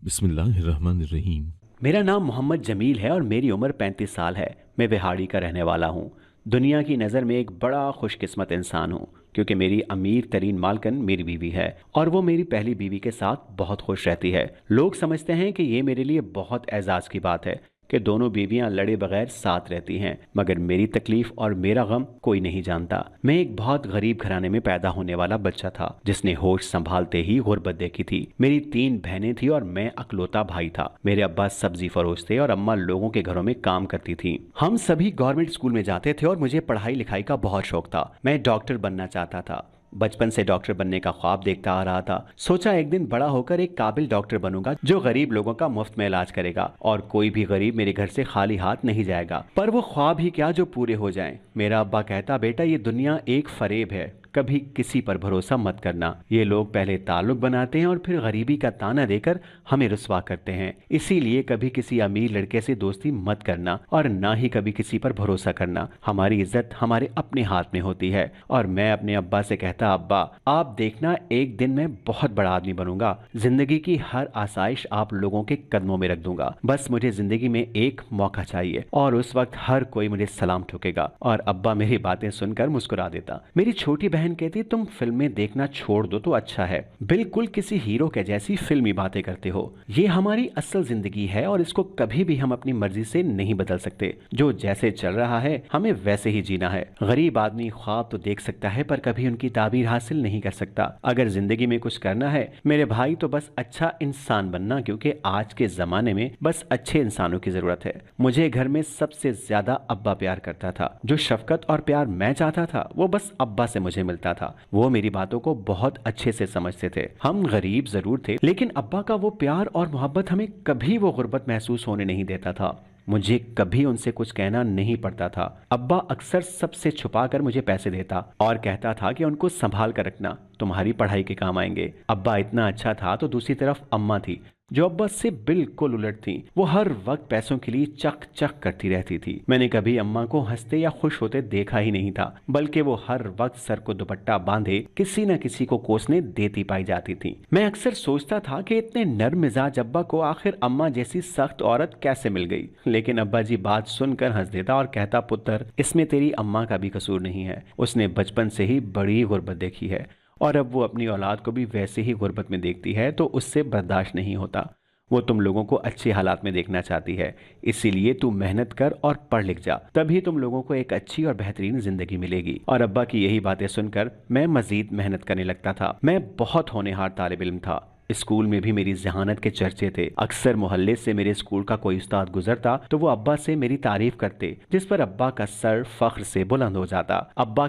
बिस्मिल्लाहिर्रहमानिर्रहीम। मेरा नाम मोहम्मद जमील है और मेरी उम्र 35 साल है। मैं बिहाड़ी का रहने वाला हूँ। दुनिया की नज़र में एक बड़ा खुशकिस्मत इंसान हूँ क्योंकि मेरी अमीर तरीन मालकन मेरी बीवी है और वो मेरी पहली बीवी के साथ बहुत खुश रहती है। लोग समझते हैं कि ये मेरे लिए बहुत एजाज़ की बात है कि दोनों बीवियां लड़े बगैर साथ रहती हैं, मगर मेरी तकलीफ और मेरा गम कोई नहीं जानता। मैं एक बहुत गरीब घराने में पैदा होने वाला बच्चा था जिसने होश संभालते ही गुर्बत देखी थी। मेरी 3 बहनें थी और मैं अकलौता भाई था। मेरे अब्बा सब्जी फरोश थे और अम्मा लोगों के घरों में काम करती थी। हम सभी गवर्नमेंट स्कूल में जाते थे और मुझे पढ़ाई लिखाई का बहुत शौक था। मैं डॉक्टर बनना चाहता था। बचपन से डॉक्टर बनने का ख्वाब देखता आ रहा था। सोचा एक दिन बड़ा होकर एक काबिल डॉक्टर बनूंगा जो गरीब लोगों का मुफ्त में इलाज करेगा और कोई भी गरीब मेरे घर से खाली हाथ नहीं जाएगा। पर वो ख्वाब ही क्या जो पूरे हो जाएं। मेरा अब्बा कहता, बेटा ये दुनिया एक फरेब है, कभी किसी पर भरोसा मत करना। ये लोग पहले ताल्लुक बनाते हैं और फिर गरीबी का ताना देकर हमें रुस्वा करते हैं। इसीलिए कभी किसी अमीर लड़के से दोस्ती मत करना और ना ही कभी किसी पर भरोसा करना। हमारी इज्जत हमारे अपने हाथ में होती है। और मैं अपने अब्बा से कहता, अब्बा आप देखना एक दिन मैं बहुत बड़ा आदमी बनूंगा। जिंदगी की हर आसाइश आप लोगों के कदमों में रख दूंगा। बस मुझे जिंदगी में एक मौका चाहिए और उस वक्त हर कोई मुझे सलाम ठोकेगा। और अब्बा मेरी बातें सुनकर मुस्कुरा देता। मेरी छोटी बहन कहती, तुम फिल्में देखना छोड़ दो तो अच्छा है, बिल्कुल किसी हीरो के जैसी फिल्मी बातें करते हो। ये हमारी असल जिंदगी है और इसको कभी भी हम अपनी मर्जी से नहीं बदल सकते। जो जैसे चल रहा है हमें वैसे ही जीना है। गरीब आदमी ख्वाब तो देख सकता है पर कभी उनकी ताबीर हासिल नहीं कर सकता। अगर जिंदगी में कुछ करना है मेरे भाई तो बस अच्छा इंसान बनना, क्योंकि आज के जमाने में बस अच्छे इंसानों की जरूरत है। मुझे घर में सबसे ज्यादा अब्बा प्यार करता था। जो शफकत और प्यार मैं चाहता था वो बस अब्बा से मुझे मिलता था। वो मेरी बातों को बहुत अच्छे से समझते थे। हम गरीब जरूर थे लेकिन अब्बा का वो प्यार और मोहब्बत हमें कभी वो गुर्बत महसूस होने नहीं देता था। मुझे कभी उनसे कुछ कहना नहीं पड़ता था। अब्बा अक्सर सबसे छुपा कर मुझे पैसे देता और कहता था कि उनको संभाल कर रखना, तुम्हारी पढ़ाई के काम आएंगे। अब्बा इतना अच्छा था तो दूसरी तरफ अम्मा थी जो अब्बा से बिल्कुल उलट थी। वो हर वक्त पैसों के लिए चक चक करती रहती थी। मैंने कभी अम्मा को हंसते या खुश होते देखा ही नहीं था, बल्कि वो हर वक्त सर को दुपट्टा बांधे किसी न किसी को कोसने देती पाई जाती थी। मैं अक्सर सोचता था कि इतने नर्म मिजाज अब्बा को आखिर अम्मा जैसी सख्त औरत कैसे मिल गई। लेकिन अब्बा जी बात सुनकर हंस देता और कहता, पुत्र इसमें तेरी अम्मा का भी कसूर नहीं है, उसने बचपन से ही बड़ी गुर्बत देखी है और अब वो अपनी औलाद को भी वैसे ही गुर्बत में देखती है तो उससे बर्दाश्त नहीं होता। वो तुम लोगों को अच्छे हालात में देखना चाहती है, इसीलिए तू मेहनत कर और पढ़ लिख जा, तभी तुम लोगों को एक अच्छी और बेहतरीन जिंदगी मिलेगी। और अब्बा की यही बातें सुनकर मैं मजीद मेहनत करने लगता था। मैं बहुत होनहार तालिब इल्म था। स्कूल में भी मेरी जहानत के चर्चे थे। अक्सर मोहल्ले से मेरे स्कूल का कोई उस्ताद गुजरता तो वो अब्बा से मेरी तारीफ करते, जिस पर अब्बा का सर फख्र से बुलंद हो जाता। अब्बा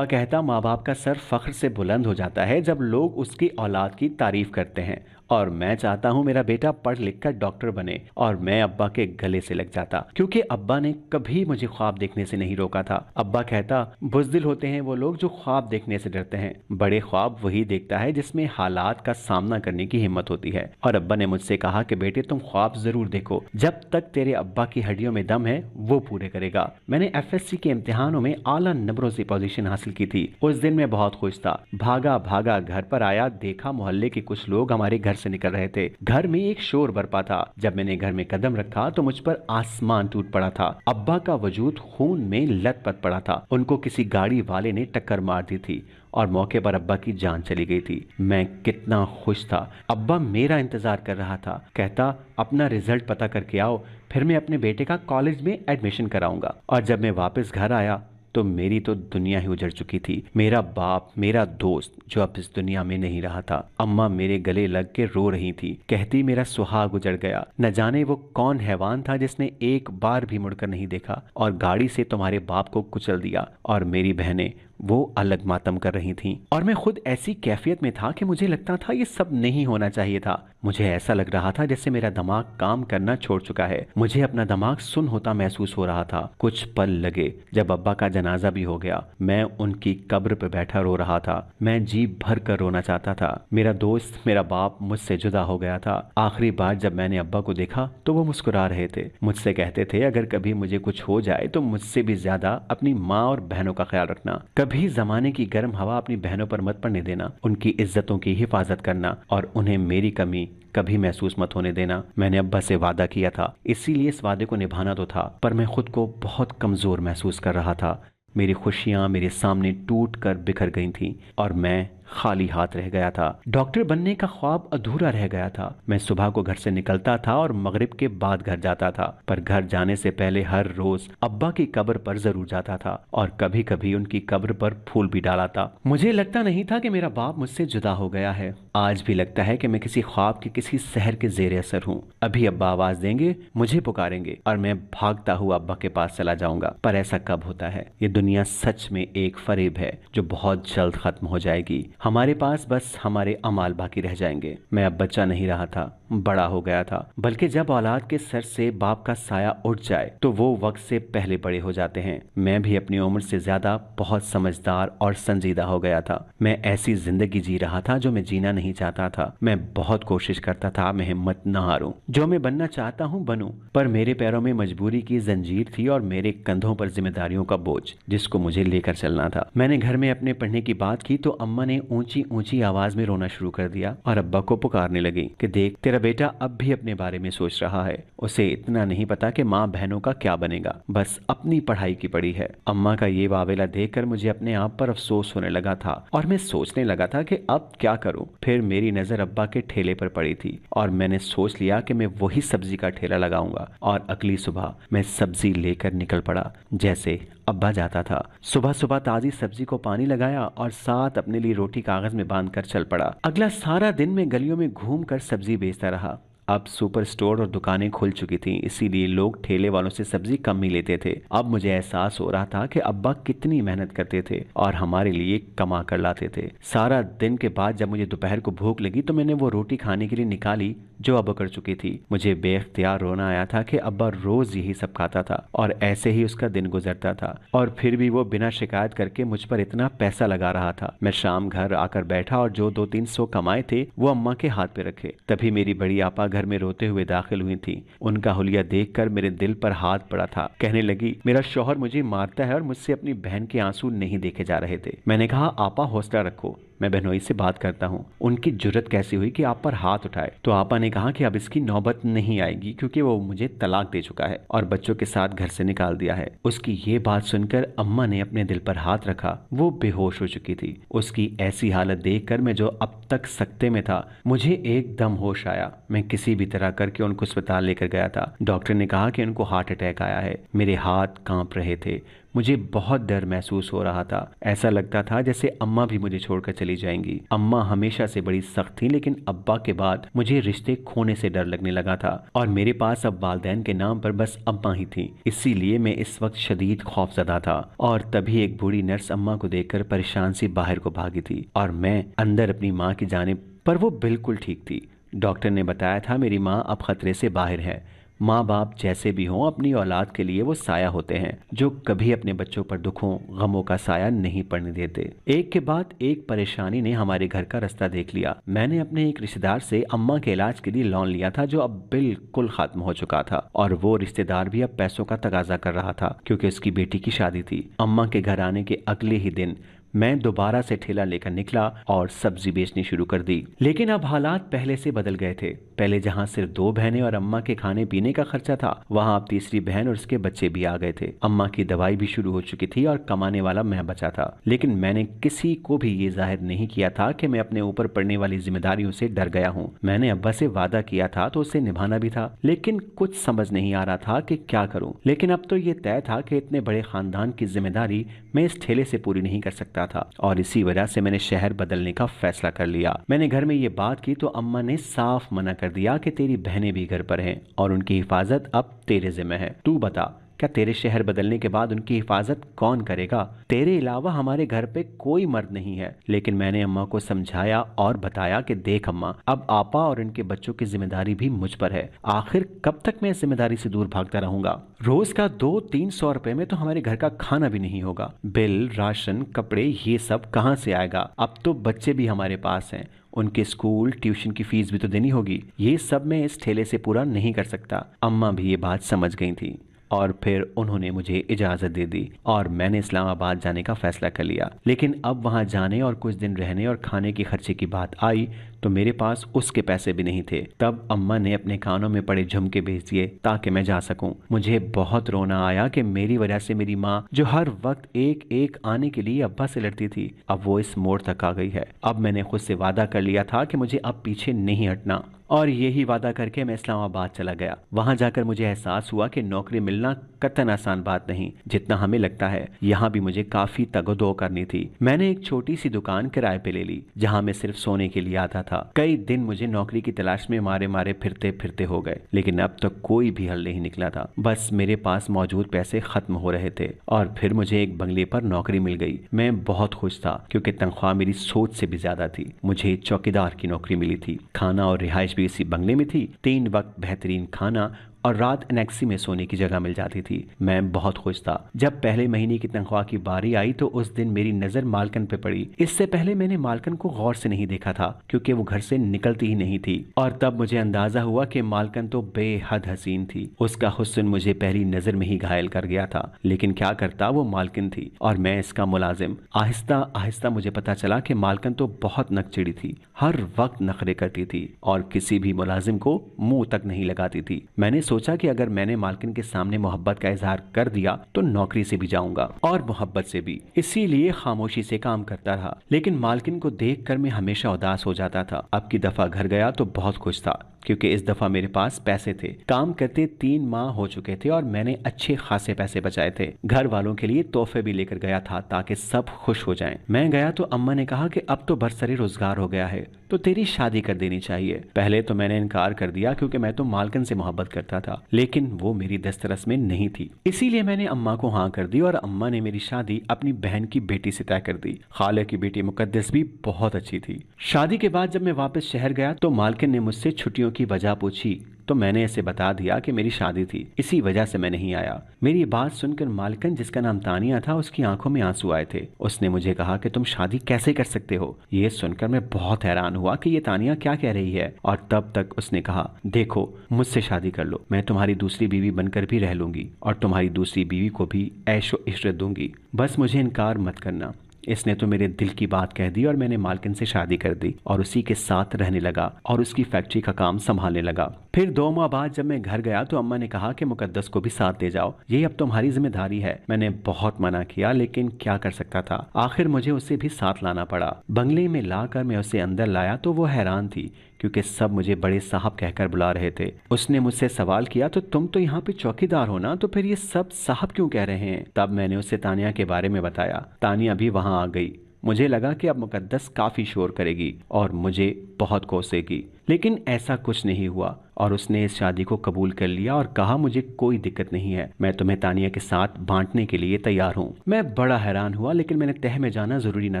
कहता माँ बाप का सर फख्र से बुलंद हो जाता है जब लोग उसकी औलाद की तारीफ करते हैं, और मैं चाहता हूँ मेरा बेटा पढ़ लिख कर डॉक्टर बने। और मैं अब्बा के गले से लग जाता क्योंकि अब्बा ने कभी मुझे ख्वाब देखने से नहीं रोका था। अब्बा कहता, बुज़दिल होते हैं वो लोग जो ख्वाब देखने से डरते हैं, बड़े ख्वाब वही देखता है जिसमें हालात का सामना करने की हिम्मत होती है। और अब्बा ने मुझसे कहा कि बेटे तुम ख्वाब जरूर देखो, जब तक तेरे अब्बा की हड्डियों में दम है वो पूरे करेगा। मैंने FSC के इम्तिहानों में आला नंबरों से पोजीशन हासिल की थी। उस दिन मैं बहुत खुश था। भागा भागा घर पर आया, देखा मोहल्ले के कुछ लोग हमारे घर से निकल रहे थे। घर में एक शोर बरपा था। जब मैंने घर में कदम रखा तो मुझ पर आसमान टूट पड़ा था। अब्बा का वजूद खून में लथपथ पड़ा था। उनको किसी गाड़ी वाले ने टक्कर मार दी थी और मौके पर अब्बा की जान चली गई थी। मैं कितना खुश था। अब्बा मेरा इंतजार कर रहा था। कहता, अपना रिजल्ट पता करके आओ, फिर मैं अपने बेटे का कॉलेज में एडमिशन कराऊंगा। और जब मैं वापस घर आया तो मेरी तो दुनिया ही उजड़ चुकी थी। मेरा बाप, मेरा दोस्त जो अब इस दुनिया में नहीं रहा था। अम्मा मेरे गले लग के रो रही थी, कहती मेरा सुहाग उजड़ गया। न जाने वो कौन हैवान था जिसने एक बार भी मुड़कर नहीं देखा और गाड़ी से तुम्हारे बाप को कुचल दिया। और मेरी बहनें वो अलग मातम कर रही थीं और मैं खुद ऐसी कैफियत में था कि मुझे लगता था ये सब नहीं होना चाहिए था। मुझे ऐसा लग रहा था जैसे मेरा दिमाग काम करना छोड़ चुका है। मुझे अपना दिमाग सुन्न होता महसूस हो रहा था। कुछ पल लगे जब अब्बा का जनाजा भी हो गया। मैं उनकी कब्र पर बैठा रो रहा था। मैं जी भर कर रोना चाहता था। मेरा दोस्त, मेरा बाप मुझसे जुदा हो गया था। आखिरी बार जब मैंने अब्बा को देखा तो वो मुस्कुरा रहे थे। मुझसे कहते थे, अगर कभी मुझे कुछ हो जाए तो मुझसे भी ज्यादा अपनी माँ और बहनों का ख्याल रखना। कभी जमाने की गर्म हवा अपनी बहनों पर मत पड़ने देना, उनकी इज्जतों की हिफाजत करना और उन्हें मेरी कमी कभी महसूस मत होने देना। मैंने अब्बा से वादा किया था, इसीलिए इस वादे को निभाना तो था, पर मैं खुद को बहुत कमजोर महसूस कर रहा था। मेरी खुशियां मेरे सामने टूट कर बिखर गई थीं और मैं खाली हाथ रह गया था। डॉक्टर बनने का ख्वाब अधूरा रह गया था। मैं सुबह को घर से निकलता था और मगरिब के बाद घर जाता था, पर घर जाने से पहले हर रोज अब्बा की कब्र पर जरूर जाता था और कभी कभी उनकी कब्र पर फूल भी डाला था। मुझे लगता नहीं था कि मेरा बाप मुझसे जुदा हो गया है। आज भी लगता है कि मैं किसी ख्वाब के किसी सहर के जेर असर हूँ। अभी अब्बा आवाज देंगे, मुझे पुकारेंगे और मैं भागता हुआ अब्बा के पास चला जाऊंगा। पर ऐसा कब होता है? ये दुनिया सच में एक फरेब है जो बहुत जल्द खत्म हो जाएगी। हमारे पास बस हमारे अमाल बाकी रह जाएंगे। मैं अब बच्चा नहीं रहा था, बड़ा हो गया था। बल्कि जब औलाद के सर से बाप का साया उठ जाए तो वो वक्त से पहले बड़े हो जाते हैं। मैं भी अपनी उम्र से ज्यादा बहुत समझदार और संजीदा हो गया था। मैं ऐसी जिंदगी जी रहा था जो मैं जीना नहीं चाहता था। मैं बहुत कोशिश करता था मैं हिम्मत न हारूं। जो मैं बनना चाहता हूं बनूं, पर मेरे पैरों में मजबूरी की जंजीर थी और मेरे कंधों पर जिम्मेदारियों का बोझ जिसको मुझे लेकर चलना था। मैंने घर में अपने पढ़ने की बात की तो अम्मा ने ऊंची ऊंची आवाज में रोना शुरू कर दिया और अब्बा को पुकारने लगी कि देख, तेरा बेटा अब भी अपने बारे में सोच रहा है। उसे इतना नहीं पता कि माँ बहनों का क्या बनेगा, बस अपनी पढ़ाई की पड़ी है। अम्मा का ये वावेला देखकर मुझे अपने आप पर अफसोस होने लगा था और मैं सोचने लगा था कि अब क्या करूं। फिर मेरी नजर अब्बा के ठेले पर पड़ी थी और मैंने सोच लिया कि मैं वही सब्जी का ठेला लगाऊंगा और अगली सुबह मैं सब्जी लेकर निकल पड़ा जैसे अब्बा जाता था। सुबह सुबह ताजी सब्जी को पानी लगाया और साथ अपने लिए रोटी कागज में बांधकर चल पड़ा। अगला सारा दिन मैं गलियों में घूमकर सब्जी बेचता रहा। अब सुपर स्टोर और दुकानें खुल चुकी थीं, इसीलिए लोग ठेले वालों से सब्जी कम ही लेते थे। अब मुझे एहसास हो रहा था कि अब्बा कितनी मेहनत करते थे और हमारे लिए कमा कर लाते थे। सारा दिन के बाद जब मुझे दोपहर को भूख लगी तो मैंने वो रोटी खाने के लिए निकाली जो अब कर चुकी थी। मुझे बेख्तियार रोना आया था कि अब्बा रोज यही सब खाता था और ऐसे ही उसका दिन गुजरता था और फिर भी वो बिना शिकायत करके मुझ पर इतना पैसा लगा रहा था। मैं शाम घर आकर बैठा और जो 200-300 कमाए थे वो अम्मा के हाथ पे रखे। तभी मेरी बड़ी आपा घर में रोते हुए दाखिल हुई थी। उनका हुलिया देखकर मेरे दिल पर हाथ पड़ा था। कहने लगी, मेरा शौहर मुझे मारता है और मुझसे अपनी बहन के आंसू नहीं देखे जा रहे थे। मैंने कहा, आपा हौसला रखो, मैं बहनोई से बात करता हूँ। उनकी जुर्रत कैसी हुई कि आप पर हाथ उठाए? तो आपा ने कहा कि अब इसकी नौबत नहीं आएगी क्योंकि वो मुझे तलाक दे चुका है और बच्चों के साथ घर से निकाल दिया है। उसकी ये बात सुनकर अम्मा ने अपने दिल पर हाथ रखा। वो बेहोश हो चुकी थी। उसकी ऐसी हालत देखकर मैं जो अब तक सकते में था, मुझे एकदम होश आया। मैं किसी भी तरह करके उनको अस्पताल लेकर गया था। डॉक्टर ने कहा कि उनको हार्ट अटैक आया है। मेरे हाथ कांप रहे थे। मुझे बहुत डर महसूस हो रहा था। ऐसा लगता था जैसे अम्मा भी मुझे छोड़कर चली जाएंगी। अम्मा हमेशा से बड़ी सख्त थी, लेकिन अब्बा के बाद मुझे रिश्ते खोने से डर लगने लगा था और मेरे पास अब वालदैन के नाम पर बस अम्मा ही थी। इसीलिए मैं इस वक्त शदीद खौफजदा था। और तभी एक बूढ़ी नर्स अम्मा को देखकर परेशान सी बाहर को भागी थी और मैं अंदर अपनी माँ की जानिब, पर वो बिल्कुल ठीक थी। डॉक्टर ने बताया था मेरी माँ अब खतरे से बाहर है। माँ बाप जैसे भी हों, अपनी औलाद के लिए वो साया होते हैं जो कभी अपने बच्चों पर दुखों गमों का साया नहीं पड़ने देते। एक के बाद एक परेशानी ने हमारे घर का रास्ता देख लिया। मैंने अपने एक रिश्तेदार से अम्मा के इलाज के लिए लोन लिया था जो अब बिल्कुल खत्म हो चुका था और वो रिश्तेदार भी अब पैसों का तकाजा कर रहा था क्योंकि उसकी बेटी की शादी थी। अम्मा के घर आने के अगले ही दिन मैं दोबारा से ठेला लेकर निकला और सब्जी बेचनी शुरू कर दी। लेकिन अब हालात पहले से बदल गए थे। पहले जहां सिर्फ 2 बहनें और अम्मा के खाने पीने का खर्चा था, वहां अब तीसरी बहन और उसके बच्चे भी आ गए थे। अम्मा की दवाई भी शुरू हो चुकी थी और कमाने वाला मैं बचा था। लेकिन मैंने किसी को भी ये जाहिर नहीं किया था कि मैं अपने ऊपर पड़ने वाली जिम्मेदारियों से डर गया हूँ। मैंने अब्बा से वादा किया था तो उसे निभाना भी था, लेकिन कुछ समझ नहीं आ रहा था कि क्या करूँ। लेकिन अब तो ये तय था कि इतने बड़े खानदान की जिम्मेदारी मैं इस ठेले से पूरी नहीं कर सकता था और इसी वजह से मैंने शहर बदलने का फैसला कर लिया। मैंने घर में ये बात की तो अम्मा ने साफ मना कर दिया कि तेरी बहनें भी घर पर हैं और उनकी हिफाजत अब तेरे जिम्मे है। तू बता, क्या तेरे शहर बदलने के बाद उनकी हिफाजत कौन करेगा? तेरे अलावा हमारे घर पे कोई मर्द नहीं है। लेकिन मैंने अम्मा को समझाया और बताया कि देख अम्मा, अब आपा और इनके बच्चों की जिम्मेदारी भी मुझ पर है। आखिर कब तक मैं इस जिम्मेदारी से दूर भागता रहूंगा? रोज का 200-300 रुपए में तो हमारे घर का खाना भी नहीं होगा। बिल, राशन, कपड़े, ये सब कहाँ से आएगा? अब तो बच्चे भी हमारे पास हैं, उनके स्कूल ट्यूशन की फीस भी तो देनी होगी। ये सब मैं इस ठेले से पूरा नहीं कर सकता। अम्मा भी ये बात समझ गई थी और फिर उन्होंने मुझे इजाज़त दे दी और मैंने इस्लामाबाद जाने का फ़ैसला कर लिया। लेकिन अब वहाँ जाने और कुछ दिन रहने और खाने के खर्चे की बात आई तो मेरे पास उसके पैसे भी नहीं थे। तब अम्मा ने अपने कानों में पड़े झुमके भेज दिए ताकि मैं जा सकूं। मुझे बहुत रोना आया कि मेरी वजह से मेरी माँ, जो हर वक्त एक एक आने के लिए अब्बा से लड़ती थी, अब वो इस मोड़ तक आ गई है। अब मैंने खुद से वादा कर लिया था कि मुझे अब पीछे नहीं हटना और यही वादा करके मैं इस्लामाबाद चला गया। वहां जाकर मुझे एहसास हुआ कि नौकरी मिलना कतई आसान बात नहीं जितना हमें लगता है। यहाँ भी मुझे काफी तगदो करनी थी। मैंने एक छोटी सी दुकान किराए पे ले ली जहाँ मैं सिर्फ सोने के लिए आता था। कई दिन मुझे नौकरी की तलाश में मारे मारे फिरते फिरते हो गए, लेकिन अब तक कोई भी हल नहीं निकला था। बस मेरे पास मौजूद पैसे खत्म हो रहे थे और फिर मुझे एक बंगले पर नौकरी मिल गई। मैं बहुत खुश था क्योंकि तनख्वाह मेरी सोच से भी ज्यादा थी। मुझे चौकीदार की नौकरी मिली थी। खाना और रिहाइश भी इसी बंगले में थी। 3 वक्त बेहतरीन खाना और रात एनेक्सी में सोने की जगह मिल जाती थी। मैं बहुत खुश था। जब पहले महीने की तनख्वाह की बारी आई तो उस दिन मेरी नजर मालकन पे पड़ी। इससे पहले मैंने मालकन को गौर से नहीं देखा था क्योंकि वो घर से निकलती ही नहीं थी और तब मुझे अंदाजा हुआ कि मालकन तो बेहद हसीन थी। उसका हुस्न मुझे पहली नजर में ही घायल कर गया था। लेकिन क्या करता, वो मालकिन थी और मैं इसका मुलाजिम। आहिस्ता आहिस्ता मुझे पता चला कि मालकन तो बहुत नकचिड़ी थी, हर वक्त नखरे करती थी और किसी भी मुलाजिम को मुंह तक नहीं लगाती थी। मैंने सोचा कि अगर मैंने मालकिन के सामने मोहब्बत का इजहार कर दिया तो नौकरी से भी जाऊंगा और मोहब्बत से भी। इसीलिए खामोशी से काम करता रहा। लेकिन मालकिन को देखकर मैं हमेशा उदास हो जाता था। अब की दफा घर गया तो बहुत खुश था क्योंकि इस दफा मेरे पास पैसे थे। काम करते 3 माह हो चुके थे और मैंने अच्छे खासे पैसे बचाए थे। घर वालों के लिए तोहफे भी लेकर गया था ताकि सब खुश हो जाएं। मैं गया तो अम्मा ने कहा कि अब तो बरसरी रोजगार हो गया है तो तेरी शादी कर देनी चाहिए। पहले तो मैंने इनकार कर दिया क्योंकि मैं तो मालकिन से मोहब्बत करता था, लेकिन वो मेरी दस्तरस में नहीं थी। इसीलिए मैंने अम्मा को हाँ कर दी और अम्मा ने मेरी शादी अपनी बहन की बेटी से तय कर दी। खाले की बेटी मुकद्दस भी बहुत अच्छी थी। शादी के बाद जब मैं वापस शहर गया तो मालकिन ने मुझसे छुट्टियों की वजह पूछी तो मैंने इसे बता दिया कि मेरी शादी थी, इसी वजह से मैं नहीं आया। मेरी बात सुनकर मालकिन, जिसका नाम तानिया था, उसकी आंखों में आंसू आए थे। उसने मुझे कहा कि तुम शादी कैसे कर सकते हो। ये सुनकर मैं बहुत हैरान हुआ कि ये तानिया क्या कह रही है और तब तक उसने कहा, देखो मुझसे शादी कर लो, मैं तुम्हारी दूसरी बीवी बनकर भी रह लूंगी और तुम्हारी दूसरी बीवी को भी ऐशो इशरत दूंगी, बस मुझे इनकार मत करना। इसने तो मेरे दिल की बात कह दी और मैंने मालकिन से शादी कर दी और उसी के साथ रहने लगा और उसकी फैक्ट्री का काम संभालने लगा। फिर 2 माह बाद जब मैं घर गया तो अम्मा ने कहा कि मुकद्दस को भी साथ ले जाओ, ये अब तुम्हारी जिम्मेदारी है। मैंने बहुत मना किया लेकिन क्या कर सकता था, आखिर मुझे उसे भी साथ लाना पड़ा। बंगले में लाकर मैं उसे अंदर लाया तो वो हैरान थी क्योंकि सब मुझे बड़े साहब कहकर बुला रहे थे। उसने मुझसे सवाल किया, तो तुम तो यहाँ पे चौकीदार हो ना, तो फिर ये सब साहब क्यों कह रहे हैं। तब मैंने उसे तानिया के बारे में बताया। तानिया भी वहां आ गई। मुझे लगा कि अब मुकद्दस काफी शोर करेगी और मुझे बहुत कोसेगी, लेकिन ऐसा कुछ नहीं हुआ और उसने इस शादी को कबूल कर लिया और कहा, मुझे कोई दिक्कत नहीं है, मैं तुम्हें तानिया के साथ बांटने के लिए तैयार हूँ। मैं बड़ा हैरान हुआ लेकिन मैंने तह में जाना जरूरी न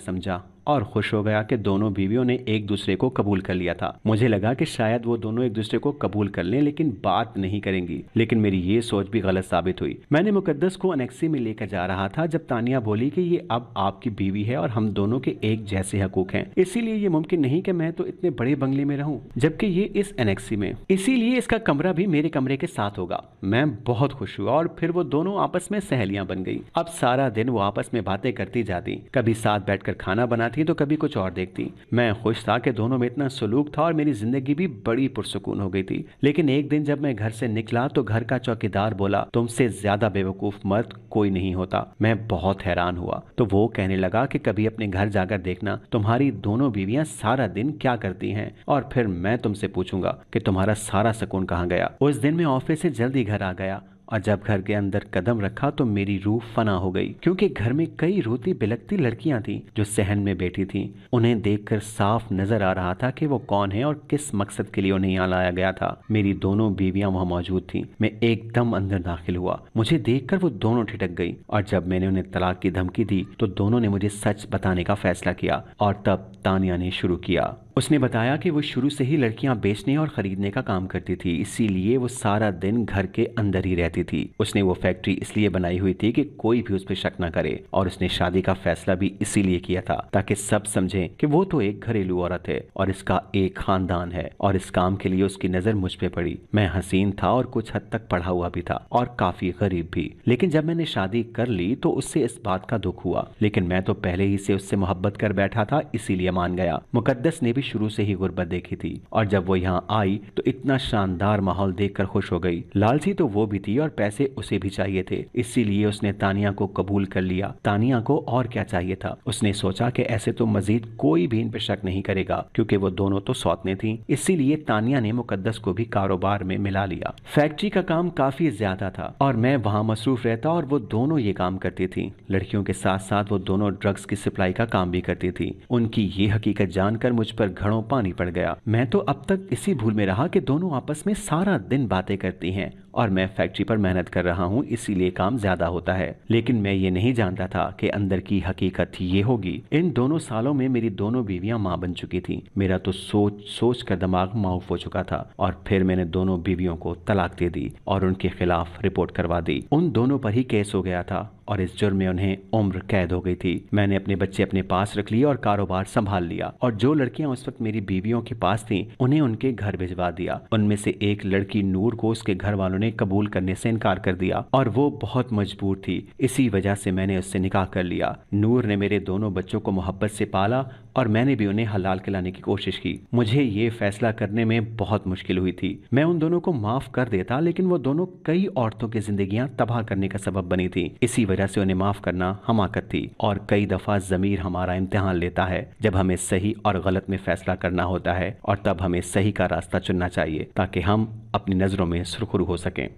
समझा और खुश हो गया कि दोनों बीवियों ने एक दूसरे को कबूल कर लिया था। मुझे लगा कि शायद वो दोनों एक दूसरे को कबूल कर लें लेकिन बात नहीं करेंगी, लेकिन मेरी ये सोच भी गलत साबित हुई। मैंने मुकद्दस को अनेक्सी में लेकर जा रहा था जब तानिया बोली कि ये अब आपकी बीवी है और हम दोनों के एक जैसे हकूक हैं, इसीलिए ये मुमकिन नहीं कि मैं तो इतने बड़े बंगले में रहूं जबकि ये इस एनेक्सी में, इसीलिए इसका कमरा भी मेरे कमरे के साथ होगा। मैं बहुत खुश हुआ और फिर वो दोनों आपस में सहेलियां बन गई। अब सारा दिन वो आपस में बातें करती जाती, कभी साथ बैठकर खाना बनाती तो कभी कुछ और देखती। मैं खुश था कि दोनों में इतना सलूक था और मेरी जिंदगी भी बड़ी पुरसुकून हो गई थी। लेकिन एक दिन जब मैं घर से निकला तो घर का चौकीदार बोला, तुमसे ज्यादा बेवकूफ मर्द कोई नहीं होता। मैं बहुत हैरान हुआ तो वो कहने लगा कि कभी अपने घर जाकर देखना तुम्हारी दोनों बीवियां सारा दिन क्या करती हैं और फिर मैं तुमसे पूछूंगा कि तुम्हारा सारा सुकून कहाँ गया। उस दिन मैं ऑफिस से जल्दी घर आ गया और जब घर के अंदर कदम रखा तो मेरी रूह फना हो गई क्योंकि घर में कई रोती बिलखती लड़कियां थीं जो सहन में बैठी थीं। उन्हें देखकर साफ नजर आ रहा था कि वो कौन है और किस मकसद के लिए उन्हें यहाँ लाया गया था। मेरी दोनों बीवियां वहां मौजूद थीं। मैं एकदम अंदर दाखिल हुआ। मुझे देखकर वो दोनों ठिठक गई और जब मैंने उन्हें तलाक की धमकी दी तो दोनों ने मुझे सच बताने का फैसला किया और तब तानिया ने शुरू किया। उसने बताया कि वो शुरू से ही लड़कियां बेचने और खरीदने का काम करती थी, इसीलिए वो सारा दिन घर के अंदर ही रहती थी। उसने वो फैक्ट्री इसलिए बनाई हुई थी कि कोई भी उस पर शक न करे, और उसने शादी का फैसला भी इसीलिए किया था ताकि सब समझें कि वो तो एक घरेलू औरत है और इसका एक खानदान है। और इस काम के लिए उसकी नजर मुझ पे पड़ी। मैं हसीन था और कुछ हद तक पढ़ा हुआ भी था और काफी गरीब भी, लेकिन जब मैंने शादी कर ली तो उससे इस बात का दुख हुआ, लेकिन मैं तो पहले ही से उससे मोहब्बत कर बैठा था, इसीलिए मान गया। मुकद्दस ने भी शुरू से ही गुर्बत देखी थी और जब वो यहाँ आई तो इतना शानदार माहौल देखकर खुश हो गई। लालची तो वो भी थी और पैसे उसे भी चाहिए थे, इसीलिए उसने तानिया को कबूल कर लिया। तानिया को और क्या चाहिए था, उसने सोचा कि ऐसे तो मजीद कोई भी इन पर शक नहीं करेगा क्योंकि वो दोनों तो सौतने थी, इसीलिए तानिया ने मुकद्दस को भी कारोबार में मिला लिया। फैक्ट्री का काम काफी ज्यादा था और मैं वहाँ मसरूफ रहता और वो दोनों ये काम करती थी। लड़कियों के साथ साथ वो दोनों ड्रग्स की सप्लाई का काम भी करती थी। उनकी ये हकीकत जानकर मुझ पर घड़ों पानी पड़ गया। मैं तो अब तक इसी भूल में रहा कि दोनों आपस में सारा दिन बातें करती हैं और मैं फैक्ट्री पर मेहनत कर रहा हूँ, इसीलिए काम ज्यादा होता है। लेकिन मैं ये नहीं जानता था कि अंदर की हकीकत ये होगी। इन दोनों सालों में मेरी दोनों बीवियां माँ बन चुकी थी। मेरा तो सोच सोच कर दिमाग माउफ हो चुका था और फिर मैंने दोनों बीवियों को तलाक दे दी और उनके खिलाफ रिपोर्ट करवा दी। उन दोनों पर ही केस हो गया था और इस जुर्म में उन्हें उम्र कैद हो गई थी। मैंने अपने बच्चे अपने पास रख लिए और कारोबार संभाल लिया, और जो लड़कियां उस वक्त मेरी बीवियों के पास थीं उन्हें उनके घर भिजवा दिया। उनमें से एक लड़की नूर को उसके घर वालों ने कबूल करने से इनकार कर दिया और वो बहुत मजबूर थी, इसी वजह से मैंने उससे निकाह कर लिया। नूर ने मेरे दोनों बच्चों को मोहब्बत से पाला और मैंने भी उन्हें हलाल खिलाने की कोशिश की। मुझे ये फैसला करने में बहुत मुश्किल हुई थी। मैं उन दोनों को माफ कर देता, लेकिन वो दोनों कई औरतों की जिंदगियां तबाह करने का सबब बनी थी। इसी वजह से उन्हें माफ करना हमाकत थी और कई दफा जमीर हमारा इम्तिहान लेता है जब हमें सही और गलत में फैसला करना होता है, और तब हमें सही का रास्ता चुनना चाहिए ताकि हम अपनी नजरों में सुरखरू हो सकें।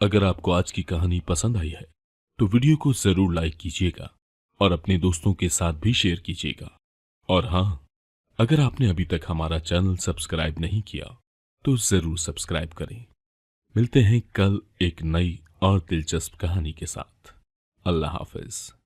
अगर आपको आज की कहानी पसंद आई है तो वीडियो को जरूर लाइक कीजिएगा और अपने दोस्तों के साथ भी शेयर कीजिएगा। और हाँ, अगर आपने अभी तक हमारा चैनल सब्सक्राइब नहीं किया तो जरूर सब्सक्राइब करें। मिलते हैं कल एक नई और दिलचस्प कहानी के साथ। अल्लाह हाफिज।